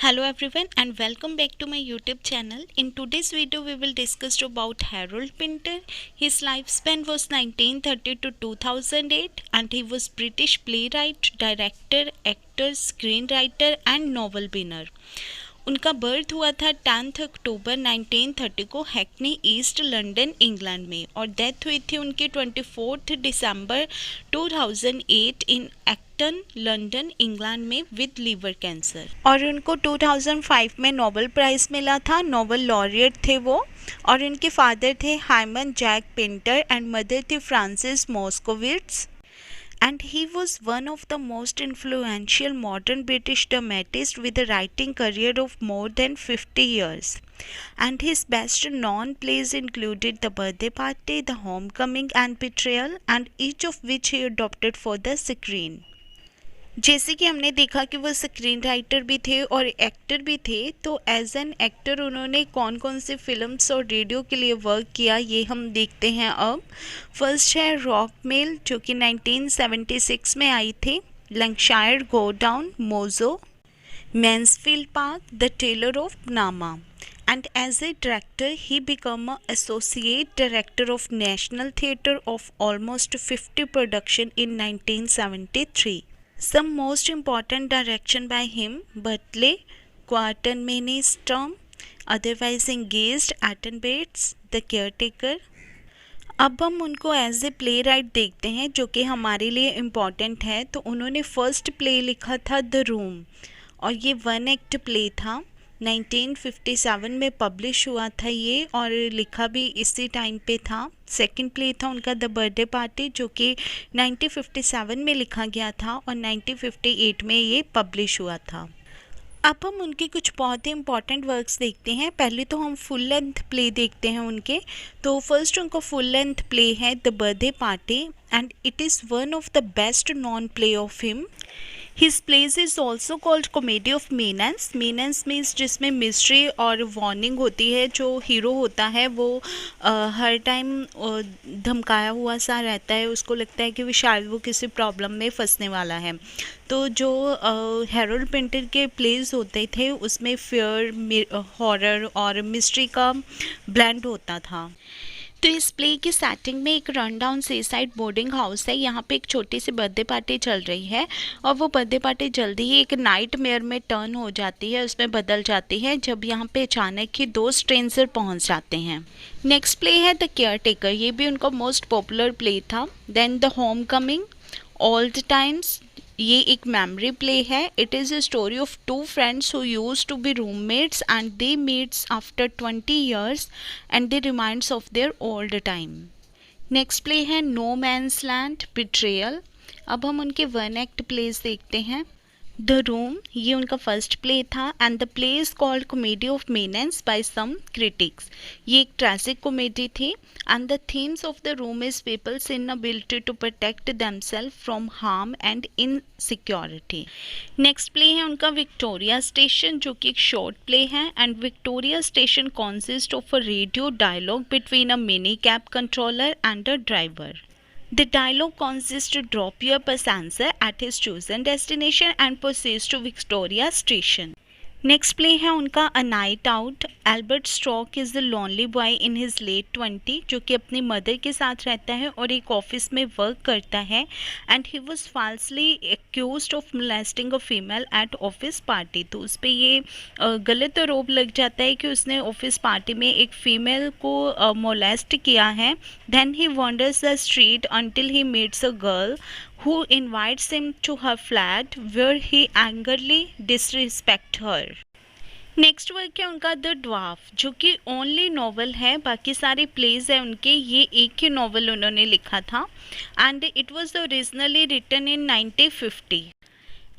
Hello everyone and welcome back to my YouTube channel. In today's video we will discuss about Harold Pinter. His lifespan was 1930 to 2008 and he was British playwright, director, actor, screenwriter and novel winner. उनका birth हुआ था 10 अक्टूबर 1930 को Hackney east London England में और death हुई थी उनकी 24 दिसंबर 2008 इन Acton London England में विद लीवर कैंसर। और उनको 2005 में नोबेल प्राइज़ मिला था, नोबेल लॉरिएट थे वो। और इनके फादर थे Hyman Jack Pinter and mother थी Frances Moskowitz. And he was one of the most influential modern British dramatists with a writing career of more than 50 years. And his best known plays included The Birthday Party, The Homecoming and Betrayal, and each of which he adapted for the screen. जैसे कि हमने देखा कि वो screen writer भी थे और actor भी थे, तो एज एन एक्टर उन्होंने कौन कौन से फिल्म्स और रेडियो के लिए वर्क किया ये हम देखते हैं अब। फर्स्ट है रॉकमेल जो कि 1976 में आई थी, Langrishe go down, Mojo, Mansfield Park, the tailor of Panama. And as a director, he became an associate director of National Theatre of almost 50 production in 1973. Some most important direction by him: Butler, Quatermain's Storm, Otherwise Engaged, Atten Bates, The Caretaker। अब हम उनको as a play right देखते हैं जो कि हमारे लिए important है। तो उन्होंने फर्स्ट प्ले लिखा था द रूम और ये वन एक्ट प्ले था, 1957 में पब्लिश हुआ था ये और लिखा भी इसी टाइम पे था। सेकंड प्ले था उनका द बर्थडे पार्टी जो कि 1957 में लिखा गया था और 1958 में ये पब्लिश हुआ था। अब हम उनके कुछ बहुत ही इंपॉर्टेंट वर्क्स देखते हैं। पहले तो हम फुल लेंथ प्ले देखते हैं उनके। तो फर्स्ट उनका फुल लेंथ प्ले है the birthday party and it is one of the best non play of him. His plays is also called comedy of menace. Menace means जिसमें mystery और warning होती है। जो हीरो होता है वो हर टाइम धमकाया हुआ सा रहता है, उसको लगता है कि वो शायद वो किसी प्रॉब्लम में फंसने वाला है। तो जो हैरोल्ड पिंटर के प्लेज होते थे उसमें फियर, हॉरर और मिस्ट्री का ब्लेंड होता था। तो इस प्ले की सेटिंग में एक रन डाउन सी साइड बोर्डिंग हाउस है। यहाँ पे एक छोटी सी बर्थडे पार्टी चल रही है और वो बर्थडे पार्टी जल्दी ही एक नाइट मेयर में टर्न हो जाती है, उसमें बदल जाती है जब यहाँ पे अचानक ही दो स्ट्रेंजर पहुँच जाते हैं। नेक्स्ट प्ले है द केयर टेकर, ये भी उनका मोस्ट पॉपुलर प्ले था। Then the homecoming, old times, ये एक मेमोरी प्ले है। It is a story of two friends who use to be roommates and they meets after 20 years and they reminds of their old time. Next play है no man's land, betrayal. अब हम उनके one act place देखते हैं। The room, ये उनका first play था and the play is called comedy of menace by some critics. ये एक ट्रैजिक कॉमेडी थी and the themes of the room is people's inability to protect themself from harm and insecurity. Next play है उनका Victoria station जो कि एक short play है and Victoria station consist of a radio dialogue between a mini cab controller and a driver. The dialogue consists to drop your passenger at his chosen destination and proceeds to Victoria Station. Next play है उनका a night out. Albert Stokes is the lonely boy in his late 20 जो कि अपनी mother के साथ रहता है और एक ऑफिस में वर्क करता है and he was falsely accused of molesting a female at office party. तो उस पर ये गलत आरोप लग जाता है कि उसने ऑफिस पार्टी में एक फीमेल को मोलेस्ट किया है। Then he wonders the street until he meets a girl who invites him to her flat where he angrily disrespects her. Next work है उनका द ड्वार्फ जो कि ओनली नॉवल है, बाकी सारे प्लेज है उनके, ये एक ही नॉवल उन्होंने लिखा था and it was originally written in 1950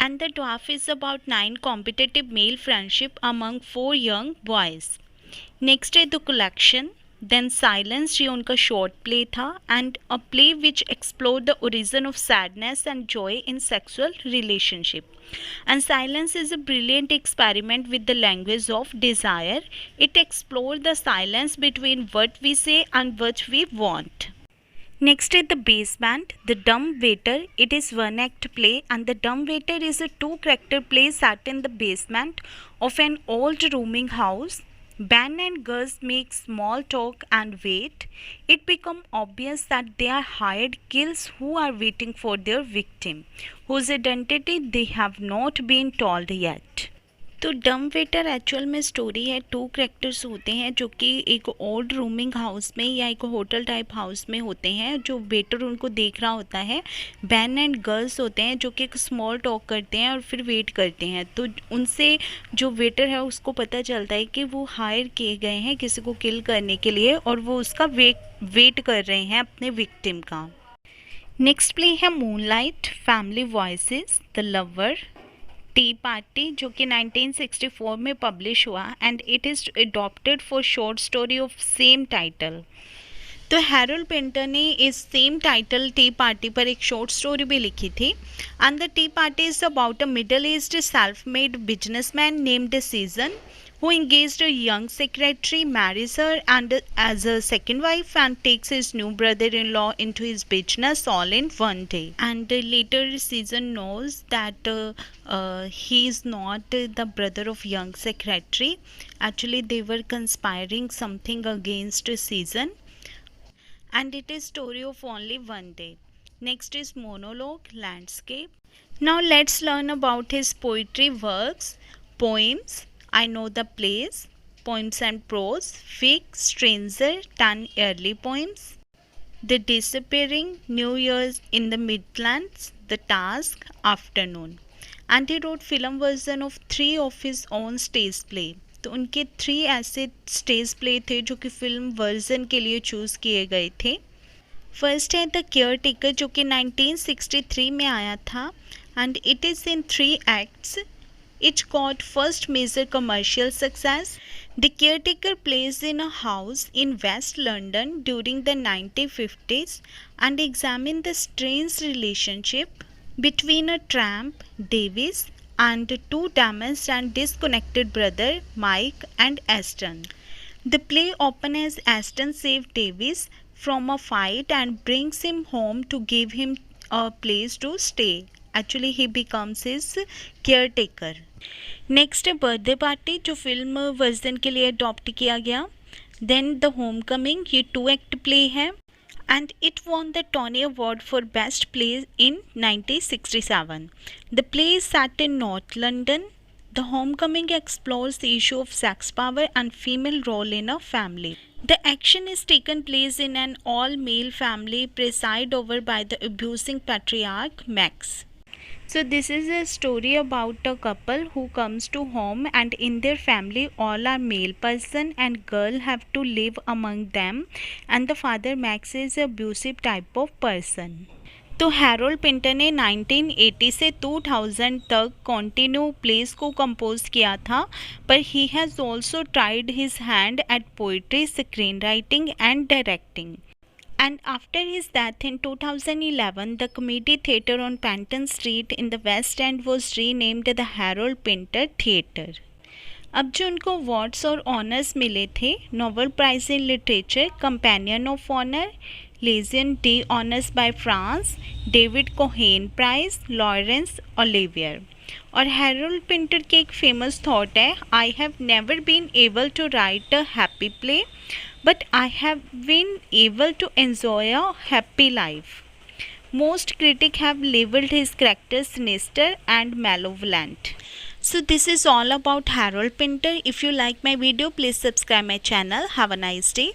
and the dwarf is about 9 competitive male friendship among 4 young boys. Next है द कलेक्शन। देन साइलेंस, ये उनका शॉर्ट प्ले था and a play which explore the origin of sadness and joy in sexual relationship and silence is a brilliant experiment with the language of desire. It explores the silence between what we say and what we want. Next is the basement, the dumb waiter. It is one act play, and the dumb waiter is a two-character play set in the basement of an old rooming house. Ben and Gus make small talk and wait. It becomes obvious that they are hired kills who are waiting for their victim, whose identity they have not been told yet. तो डम waiter actual में story है, to characters होते हैं जो कि एक old rooming house में या एक होटल टाइप हाउस में होते हैं, जो वेटर उनको देख रहा होता है। बैन एंड गर्ल्स होते हैं जो कि एक स्मॉल टॉक करते हैं और फिर वेट करते हैं। तो उनसे जो वेटर है उसको पता चलता है कि वो हायर किए गए हैं किसी को किल करने के लिए और वो उसका वेट कर रहे हैं अपने विक्टिम का। नेक्स्ट प्ले है moonlight, family voices, the lover, T party जो कि 1964 में पब्लिश हुआ and it is adopted for short story of same title. तो हैरोल्ड पिंटर ने इस सेम टाइटल टी पार्टी पर एक शॉर्ट स्टोरी भी लिखी थी। And the T party is about a middle aged self made businessman named season who engaged a young secretary, marries her and as a second wife and takes his new brother-in-law into his business all in one day. And later season knows that he is not the brother of young secretary. Actually they were conspiring something against season, and it is story of only one day. Next is Monologue, landscape. Now let's learn about his poetry works. Poems, I Know the Place, Poems and Prose, Fig, Stranger, 10 early poems, The Disappearing, New Year's in the Midlands, The Task, Afternoon. And he wrote film version of 3 of his own stage play. तो उनके 3 ऐसे stage play थे जो कि film version के लिए choose किए गए थे। फर्स्ट है द केयर टेकर जो कि 1963 में आया था and it is in 3 acts. It got first major commercial success. The caretaker plays in a house in West London during the 1950s and examines the strange relationship between a tramp, Davis, and 2 damaged and disconnected brother, Mike and Aston. The play opens as Aston saves Davis from a fight and brings him home to give him a place to stay. Actually he becomes his caretaker. Next है birthday party जो film version के लिए adopt किया गया। Then the home coming, ये 2 act play है and it won the Tony award for best play in 1967। The play is set in North London. The homecoming explores the issue of sex power and female role in a family. The action is taken place in an all-male family presided over by the abusing patriarch Max. So this is a story about a couple who comes to home and in their family all are male person and girl have to live among them and the father Max is abusive type of person. तो Harold Pinter ने 1980 से 2000 तक continue place को compose किया था, पर he has also tried his hand eight poetry, screen writing and directing. And after his death in 2011, the Comedy Theatre on Penton Street in the West End was renamed the Harold Pinter Theatre. अब जो उनको awards और honours मिले थे, Nobel prize in literature, companion of honour, Legion de honours by France, David Cohen prize, Laurence Olivier. और Harold Pinter की एक famous thought है, I have never been able to write a happy play but I have been able to enjoy a happy life. Most critics have labeled his character sinister and malevolent. So this is all about Harold Pinter. If you like my video, please subscribe my channel. Have a nice day.